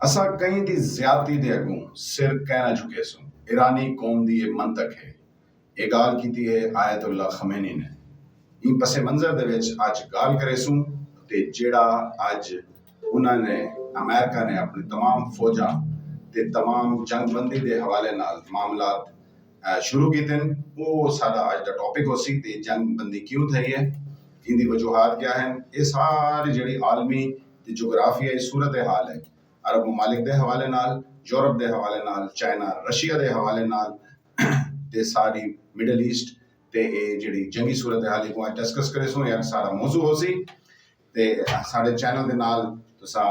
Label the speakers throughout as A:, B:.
A: असां कई दी ज्यादती दे अगों सिर कह ना झुके सूं। ईरानी कौम दी ये मंतक है। ये गाल कीती है आयतुल्ला खमैनी ने। इन पसे मंजर दे विच अज गाल करे सूं ते जेड़ा अज उन्होंने अमेरिका ने अपनी तमाम फौजां ते तमाम जंगबंदी दे हवाले नाल मामलात शुरू कीते न, वो साडा अज दा टॉपिक होसी। ते जंगबंदी क्यों थई है, इनकी वजूहात क्या हैं, ये सारी जिहड़ी आलमी ते जोग्राफियाई सूरत हाल है, अरब ममालिक के हवाले नाल, यूरोप के हवाले नाल, चाइना रशिया के हवाले नाल ते सारी मिडल ईस्ट ते जिहड़ी जंगी सूरत हाल को डिस्कस करे सो यार सारा मौजू हो सी। ते साडे चैनल के नाल तुसा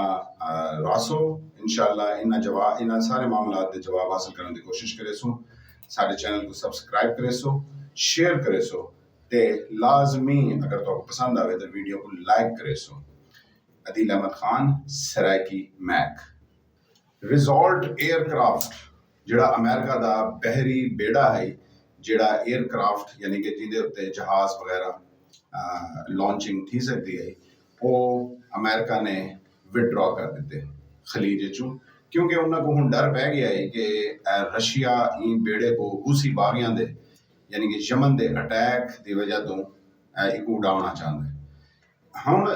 A: रासो इंशाअल्लाह इन्हां सारे मामलात के जवाब हासिल करने की कोशिश करे सो। साडे चैनल को सब्सक्राइब करे सो, शेयर करे सो ते लाजमी अगर तो पसंद आवे तो वीडियो को लाइक करे सो। अदील अहमद खान, सराइकी मैक। रिजॉल्ट एयरक्राफ्ट जिहड़ा अमेरिका दा बहरी बेड़ा है, जिहड़ा एयरक्राफ्ट यानी कि जिहदे उत्ते जहाज वगैरह लॉन्चिंग थी सकती है, वो अमेरिका ने विड्रॉ कर दिते खलीज चूं, क्योंकि उन्होंने को हुण डर पै गया है कि रशिया इन बेड़े को हूसी बागियां दे यानी कि यमन दे अटैक की वजह तो इको उड़ाना चाहता है। हुण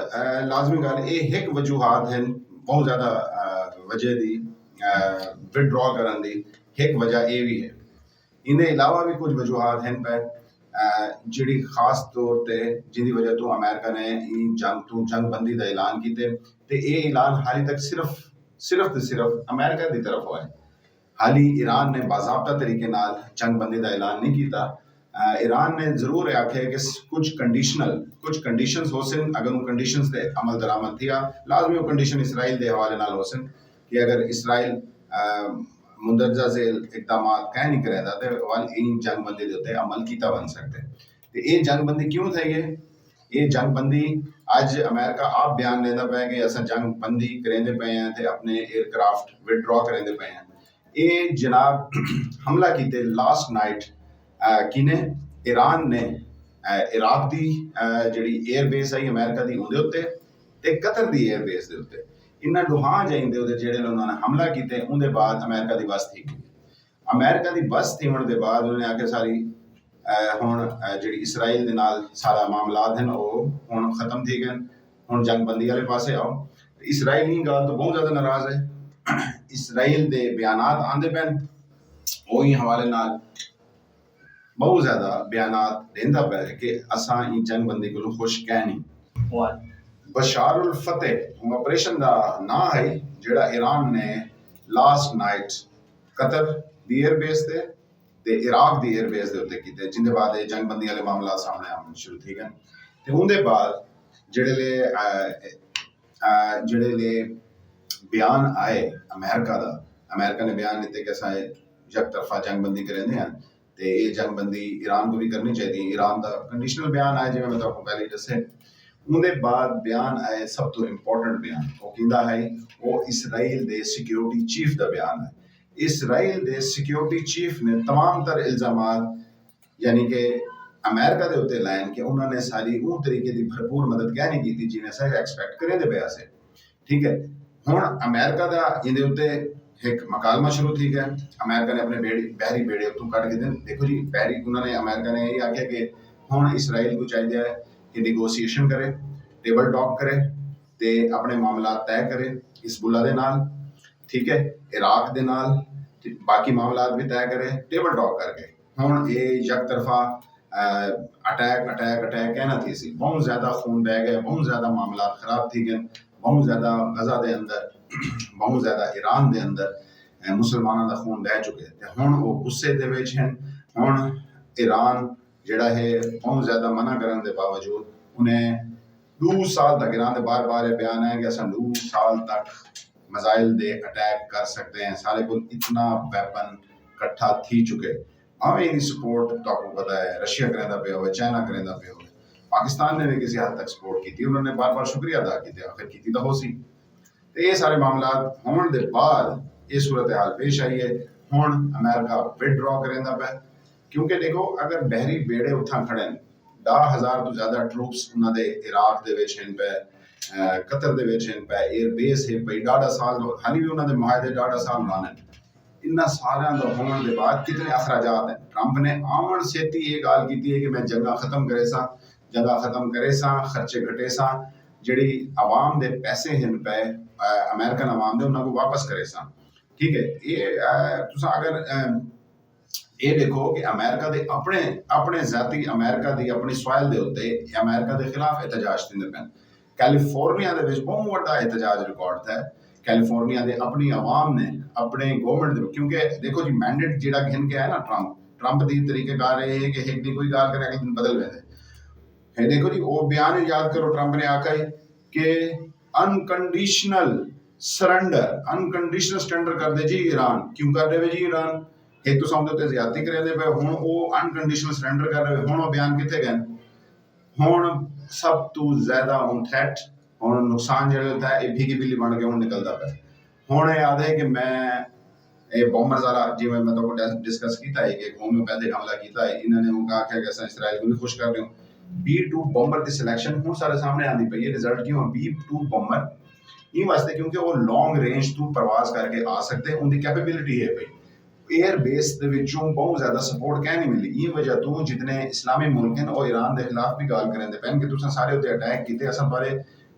A: लाजमी गल ये एक वजूहात हैं बहुत ज़्यादा वजह दी विड्रॉ करन दी एक वजह ये भी है। इनके अलावा भी कुछ वजूहात हैं पे जिहड़ी खास तौर ते जिंदी वजह तो अमेरिका ने इन जंगबंदी का ऐलान किते ते ये ऐलान हाली तक सिर्फ अमेरिका की तरफ हुआ है। हाली ईरान ने बाज़ाब्ता तरीके नाल जंगबंदी का ऐलान नहीं किया। ईरान ने जरूर आखे कि कुछ कंडीशंस हो सन, अगर उन कंडीशंस ते अमल दरामद थिया लाजमी वो कंडीशन इसराइल के हवाले नाल हो सन कि अगर इसराइल मुंदरजा झेल इकदाम कह नहीं करेगा तो वाल इन जंगबंदी के उत्ते अमल किया बन सकते। तो ये जंगबंदी क्यों थी है? ये जंगबंदी अज अमेरिका आप बयान लेंदा पे कि असां जंगबंदी करेंदे पे हैं ते अपने एयरक्राफ्ट विड्रॉ करेंदे पे हैं। ये जनाब हमला किते लास्ट नाइट किने ईरान ने इराक की जिहड़ी एयरबेस है अमेरिका की उहदे उत्ते ते कतर की एयरबेस के उत्ते इन्हां दोहां जाइंदे उहदे जेहड़े उन्होंने हमला किते उहदे बाद अमेरिका की बस थी गई। अमेरिका की बस थीवन के बाद उन्होंने आके सारी हुण जिहड़ी इसराइल दे नाल सारा मामलात हैं वो हुण खत्म थी गए, हुण जंगबंदी वाले पासे आओ। इसराइल इन गल तो बहुत ज़्यादा नाराज़ है। इसराइल के बयानात आंदे पैन वो हवाले नाल बहुत ज़्यादा बयानात देंदा पे कि असां इन जंगबंदी को खुश कह नहीं। बशारुल फतेह ऑपरेशन का ना है जिहड़ा ईरान ने लास्ट नाइट कतर दी एयरबेस ते इराक दी एयरबेस के उत्ते कीते, जिंदे बाद जंगबंदी वाले मामला सामने आने शुरू थी गए। ते उनके बाद जिहड़े ले बयान आए अमेरिका का, अमेरिका ने बयान दिते कि असां यक तरफा जंगबंदी करेंदे हैं ते ये जंगबंदी ईरान को भी करनी चाहिए। ईरान का कंडीशनल बयान आया जिवें मैं तुहानूं पहले दस्से। उनके बाद बयान आए सब तो इंपॉर्टेंट बयान वो कहता है वो इसराइल के सिक्योरिटी चीफ का बयान है। इसराइल के सिक्योरिटी चीफ ने तमाम तर इल्जामात यानी कि अमेरिका के उत्ते लाइन कि उन्होंने सारी वो तरीके की भरपूर मदद क्या नहीं की जिन्हें अस एक्सपैक्ट करेंदे पे असे। ठीक है, हुण अमेरिका का इहदे उत्ते एक मकालमा शुरू थी गया। अमेरिका ने अपने बहरी बेड़े उत्तों कट के दिन देखो जी बहरी उन्होंने अमेरिका ने यही आख्या कि हुण इसराइल को चाहिए है कि निगोशिएशन करे, टेबल टॉक करे ते अपने मामला तय करे हिजबुल्ला दे नाल, ठीक है, इराक दे नाल, बाकी मामला भी तय करे टेबल टॉक करके। हुण ये यक तरफा अटैक कहना थी सी, बहुत ज़्यादा खून बह गए, बहुत ज़्यादा मामला खराब थी गए, बहुत ज़्यादा गजा के अंदर बहुत ज़्यादा ईरान के अंदर मुसलमानों का खून बह चुके थे। हुण वो गुस्से दे विच हैं। हुण ईरान जिहड़ा है बहुत ज़्यादा मना करने के बावजूद उन्हें 2 साल तक ईरान के बार बार ये बयान है कि असां 2 साल तक मिसाइल दे अटैक कर सकते हैं, सारे को इतना वैपन इकट्ठा थी चुके। हमें इनकी सपोर्ट तो आपको पता है रशिया करेंदा पे हो, चाइना करेंदा पे हो, पाकिस्तान ने भी किसी हद तक सपोर्ट की, उन्होंने बार बार शुक्रिया अदा किया, आखिर की तो हो सी। तो ये सारे मामला होने के बाद ये सूरत हाल पेश आई है। हुण अमेरिका विड्रॉ करेंदा पे क्योंकि देखो अगर बहरी बेड़े उत्थां खड़े 10,000 तो ज़्यादा ट्रूप्स उन्होंने इराक दे विच हैं पे, ਕਤਰ ਦੇ ਵਿੱਚ ਹਨ ਪੈ 에ਅਰ ਬੇਸ ਹੈ ਪਈ ਡਾਢਾ ਸਾਲ ਹਾਲੀ ਵੀ ਉਹਨਾਂ ਦੇ ਮੁਆਹਦੇ ਡਾਢਾ ਸਾਲ ਲਾਣੇ इन्ना सारिਆਂ ਦਾ ਹੋਣ ਦੇ ਬਾਅਦ ਕਿਤਨੇ ਅਖਰਾਜਾਤ ਹੈ ट्रंप ने आमण सेती ये गाल की है कि मैं जंगा खत्म करे सा खर्चे घटे सा ਜਿਹੜੀ आवाम ਦੇ ਪੈਸੇ ਹਨ ਪੈ ਅਮਰੀਕਨ आवाम ਦੇ ਉਹਨਾਂ को वापस करे सा ठीक है ये तुस अगर ਇਹ ਦੇਖੋ ਕਿ ਅਮਰੀਕਾ ਦੇ ਆਪਣੇ ਜ਼ਾਤੀ ਅਮਰੀਕਾ ਦੀ ਆਪਣੀ ਸੋਇਲ ਦੇ ਉੱਤੇ ਅਮਰੀਕਾ ਦੇ ਖਿਲਾਫ ਇhtਜਾਜ ਦਿੰਦੇ ਪਏ ਕੈਲੀਫੋਰਨੀਆ ਦੇ ਵਿੱਚ ਬਹੁਤ ਵੱਡਾ ਇhtਜਾਜ ਰਿਕਾਰਡ ਹੈ कैलिफोर्निया दे अपनी आवाम ने अपने गवर्नमेंट दे क्योंकि देखो जी मैंडेट जेड़ा घिन के है ना ट्रंप दी तरीकेकार ये है कि एक दिन कोई गाल करे अगले दिन बदल वेंदे है देखो जी वो बयान याद करो ट्रंप ने आखा है कि अनकंडीशनल सरेंडर कर दे जी ईरान क्यों कर रहे जी ईरान एक तो सामने ते ज्यादती करे दे पे हुन वो अनकंडीशनल सरेंडर कर रहे हुन वो बयान किथे गए हुन सब तो ज्यादा हुन थ्रेट ਹੁਣ ਨੁਕਸਾਨ ਜਿਹੜਾ ਹੁੰਦਾ ਹੈ ਇਹ ਭੀਗੀ ਬਿੱਲੀ ਬਣ ਕੇ ਹੁਣ ਨਿਕਲਦਾ ਪਿਆ ਹੁਣ ਇਹ ਯਾਦ ਹੈ ਕਿ ਮੈਂ ਇਹ ਬੌਮਰ ਜ਼ਾਰਾ ਜਿਵੇਂ ਮੈਂ ਤੁਹਾਨੂੰ ਡਿਸਕਸ ਕੀਤਾ ਹੈ ਕਿ ਹੋਮਿਓਪੈਥਿਕ ਹਮਲਾ ਕੀਤਾ ਹੈ ਇਹਨਾਂ ਨੇ ਉਹ ਕਹਾ ਕਿ ਅਸਾਂ ਇਸਰਾਈਲ ਨੂੰ ਵੀ ਖੁਸ਼ ਕਰ ਰਹੇ ਹਾਂ B2 ਬੰਬਰ ਦੀ ਸਿਲੈਕਸ਼ਨ ਹੁਣ ਸਾਰੇ ਸਾਹਮਣੇ ਆਂਦੀ ਪਈ ਹੈ ਰਿਜ਼ਲਟ ਕਿਉਂ B2 ਬੰਬਰ ਇਹ ਵਾਸਤੇ ਕਿਉਂਕਿ ਉਹ ਲੌਂਗ ਰੇਂਜ ਤੋਂ ਪ੍ਰਵਾਸ ਕਰਕੇ ਆ ਸਕਦੇ ਉਹਦੀ ਕੈਪੇਬਿਲਿਟੀ ਹੈ ਭਈ एयर बेस ਦੇ ਵਿੱਚੋਂ ਬਹੁਤ ਜ਼ਿਆਦਾ ਸਪੋਰਟ ਕਹਿ ਨਹੀਂ ਮਿਲੀ ਇਹ ਵਜ੍ਹਾ ਤੋਂ ਜਿਤਨੇ ਇਸਲਾਮੀ ਮੁਲਕ ਹਨ ਉਹ ਈਰਾਨ ਦੇ ਖਿਲਾਫ ਵੀ ਗੱਲ ਕਰਦੇ ਪੈਣ ਕਿ ਤੁਸੀਂ ਸਾਰੇ ਉੱਤੇ ਅਟੈਕ ਕੀਤੇ ਅਸਾਂ ਬਾਰੇ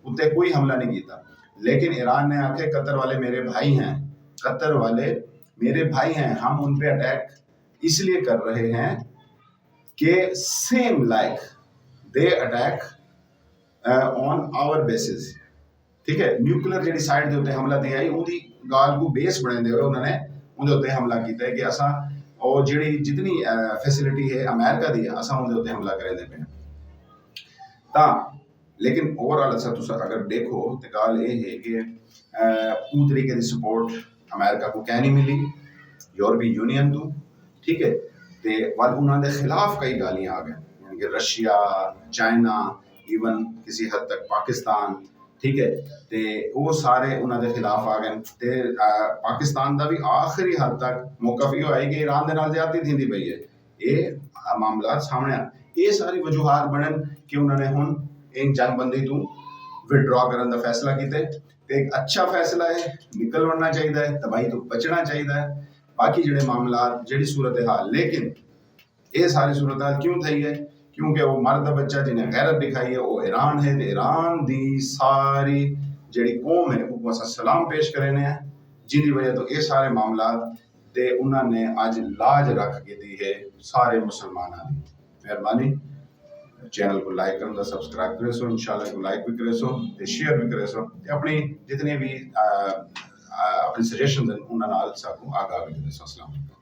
A: उत्ते कोई हमला नहीं किया लेकिन ईरान ने आके कतर वाले मेरे भाई हैं हम उन पे अटैक इसलिए कर रहे हैं कि same like they attack on our basis ठीक है न्यूक्लियर जेडी साइड दे उत्ते हमला दिया उनकी गाल को बेस बने हुए उन्होंने उनके उत्ते हमला किया कि असा और जेडी जितनी फैसिलिटी है अमेरिका दी असा उनके उत्ते हमला करेंदे पे ता लेकिन ओवरऑल अच्छा तुम अगर देखो तो गल ये है कि पूरी तरीके की सपोर्ट अमेरिका को क्या नहीं मिली यूरोपीय यूनियन तो ठीक है तो वाल उन्होंने खिलाफ कई गालियाँ आ गए यानी कि रशिया चाइना ईवन किसी हद तक पाकिस्तान ठीक है तो वो सारे उन्होंने खिलाफ आ गए तो पाकिस्तान का भी आखिरी हद तक मौकफ ये है कि ईरान के नाल ज्यादती थी पई है ये मामला सामने ये सारी वजूहात बनन कि उन्होंने हुण इन जंगबंदी तो विड्रॉ करने का फैसला किया एक अच्छा फैसला है निकल वड़ना चाहिए है तबाही तो बचना चाहिए है बाकी जेडे मामला जेडी सूरत हाल लेकिन ये सारी सूरत हाल क्यों थी है क्योंकि वो मर्द बच्चा जिन्हें गैरत दिखाई है वो ईरान है ईरान दी सारी जेडी कौम है वो अस सलाम पेश करें हैं जिंदी वजह तो ये सारे मामला ते उन्होंने अज लाज रख के दी है सारे मुसलमानों की मेहरबानी चैनल को लाइक करना सब्सक्राइब करे सो इंशाल्लाह को लाइक भी करे सो शेयर भी करे सो अपनी जितने भी अपने सजेशन उन्होंने साकू आगाह भी दे सो। अस्सलाम वालेकुम।